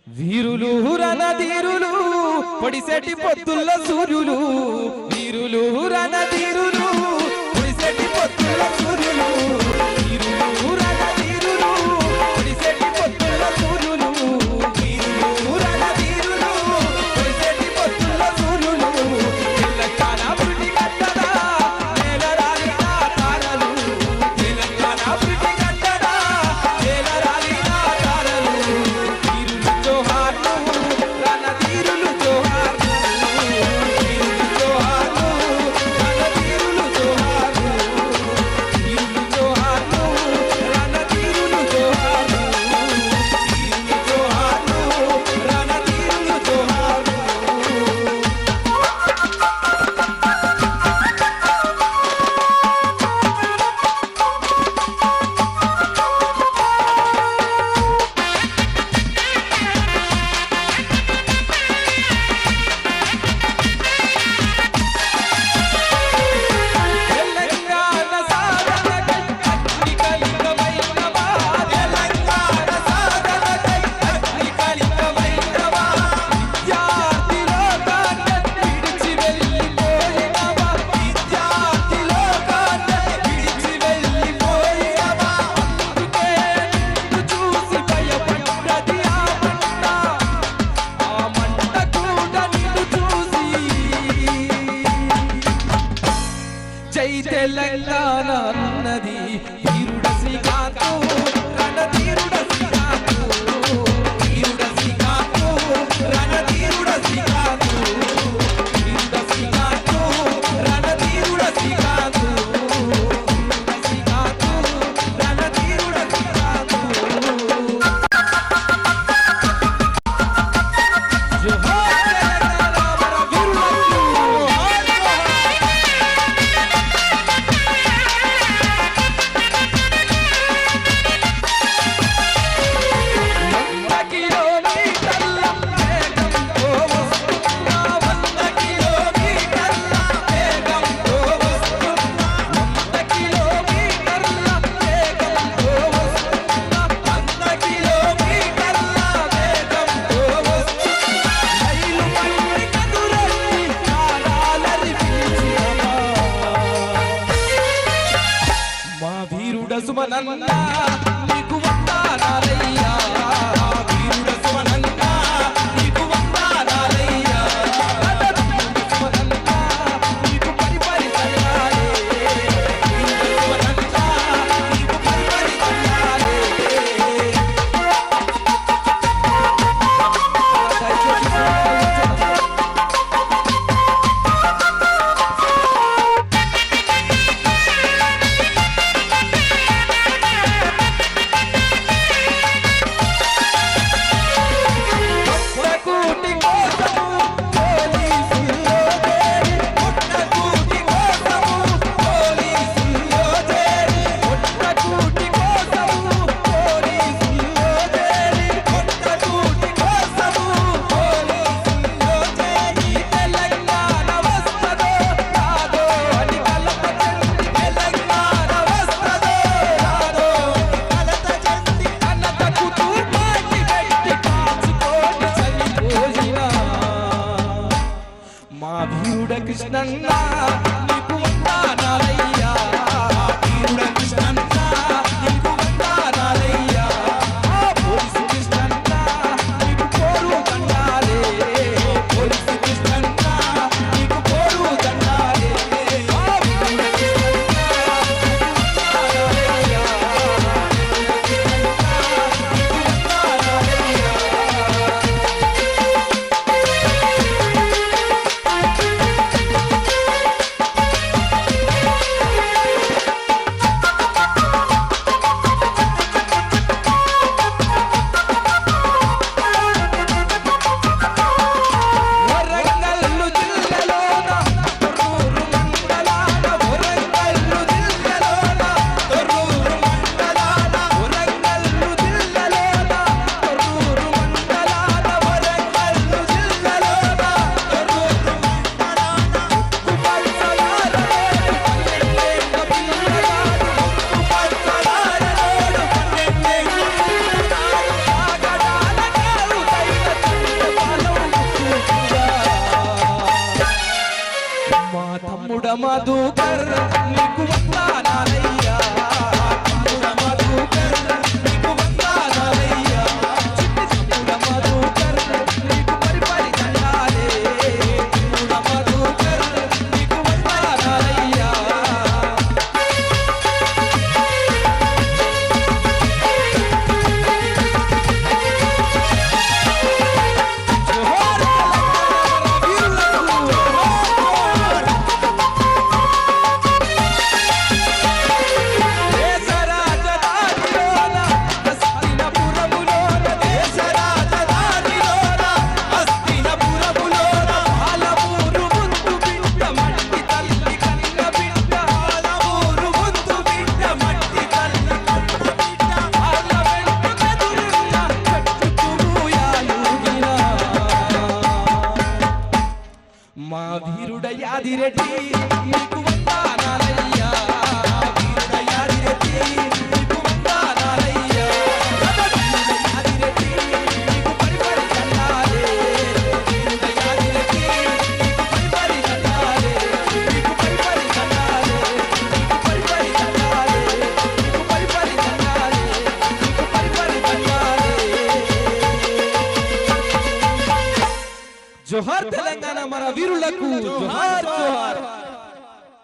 వీరులు రణధీరులు పొడిసెటి పొత్తుల్ల సూర్యులు వీరులు రణధీరులు పొడిసెటి పొత్తుల్ల సూర్యులు వీరులు రణధీరులు పొడిసెటి పొత్తుల్ల సూర్యులు వీరులు రణధీరులు పొడిసెటి పొత్తుల్ల సూర్యులు తెలంగాణ పుట్టి కట్టడా నేల రాలిన తారలు తెలంగాణ పుట్టి కట్టడా నేల రాలిన తారలు వీరులు జోహార్లు రణధీరులు జోహార్లు వీరులు జోహార్లు రణధీరులు జోహార్లు వీరులు జోహార్లు రణధీరులు జోహార్లు వీరులు జోహార్లు రణధీరులు జోహార్లు తెలంగాణ సాధనకై అగ్నికలికమైనవా తెలంగాణ సాధనకై అగ్నికలికమైనవా విద్యార్థి లోకాన్ని విడిచి వెళ్ళిపోయినవా విద్యార్థి లోకాన్ని విడిచి వెళ్ళిపోయినవా అందుకే నిన్ను చూసి భయపడ్డది ఆ మంట కూడా నిన్ను చూసి జై తెలంగాణ అన్నది వీరుడ శ్రీకాంతు రణధీరుడ శ్రీకాంతు వీరుడ శ్రీకాంతు రణధీరుడ శ్రీకాంతు వీరుడ శ్రీకాంతు రణధీరుడ శ్రీకాంతు వీరుడ శ్రీకాంతు రణధీరుడ శ్రీకాంతు జోహార్ తెలంగాణ మన వీరులకు జోహార్ వంద కిలోమీటర్ల వేగంతో వస్తున్నా 100 కిలోమీటర్ల వేగంతో వస్తున్నా 100 కిలోమీటర్ల వేగంతో వస్తున్నా 100 కిలోమీటర్ల వేగంతో వస్తున్నా రైలు బండి కదురొచ్చి కాలాలరి పిలిచినవా మా వీరుడ సుమనన్న నీకు వందనాలయ్యా వీరుడ సుమనన్న నీకు వందనాలయ్యా వీరుడ సుమనన్న నీకు పరిపరి సల్లాలే వీరుడ సుమనన్న నీకు పరిపరి సల్లాలే పుట్టకూటి కోసము పోలీసుల్లో చేరి పుట్టకూటి కోసము పోలీసుల్లో చేరి పుట్టకూటి కోసము పోలీసుల్లో చేరి పుట్టకూటి కోసము పోలీసుల్లో చేరి తెలంగాణ వస్తదో రాదో అని కలత చెంది తెలంగాణ వస్తదో రాదో అని కలత చెంది కన్నతకు తూర్పాటి పెట్టి కాచుకోని చనిపోయినా మా వీరుడ కృష్ణన్న నీకు వందనాలయ్యా వీరుడ కృష్ణన్న నీకు వందనాలయ్యా పోలీసు కృష్ణన్న నీకు పోరు దండాలే పోలీసు కృష్ణన్న నీకు పోరు దండాలే వీరుడ కృష్ణన్న నీకు వందనాలయ్యా వీరుడ కృష్ణన్న నీకు వందనాలయ్యా. మధుకర్ నీకు వందనాలయ్యా కిమ్ముడ మధుకర్ నీకు వందనాలయ్యా చిమ్ముడ మధుకర్ నీకు పరిపరి దండాలే కిమ్ముడ మధుకర్ నీకు వందనాలయ్యా మా వీరుడ యాదిరెడ్డి నీకు వందనాలయ్యా వీరుడ యాదిరెడ్డి నీకు వందనాలయ్యా వీరుడ యాదిరెడ్డి నీకు పరిపరి దండాలే వీరుడ యాదిరెడ్డి నీకు పరిపరి దండాలే నీకు పరిపరి దండాలే నీకు పరిపరి దండాలే నీకు పరిపరి దండాలే నీకు పరిపరి దండాలే జోహార్ తెలంగాణ మన వీరులకు జోహార్ జోహార్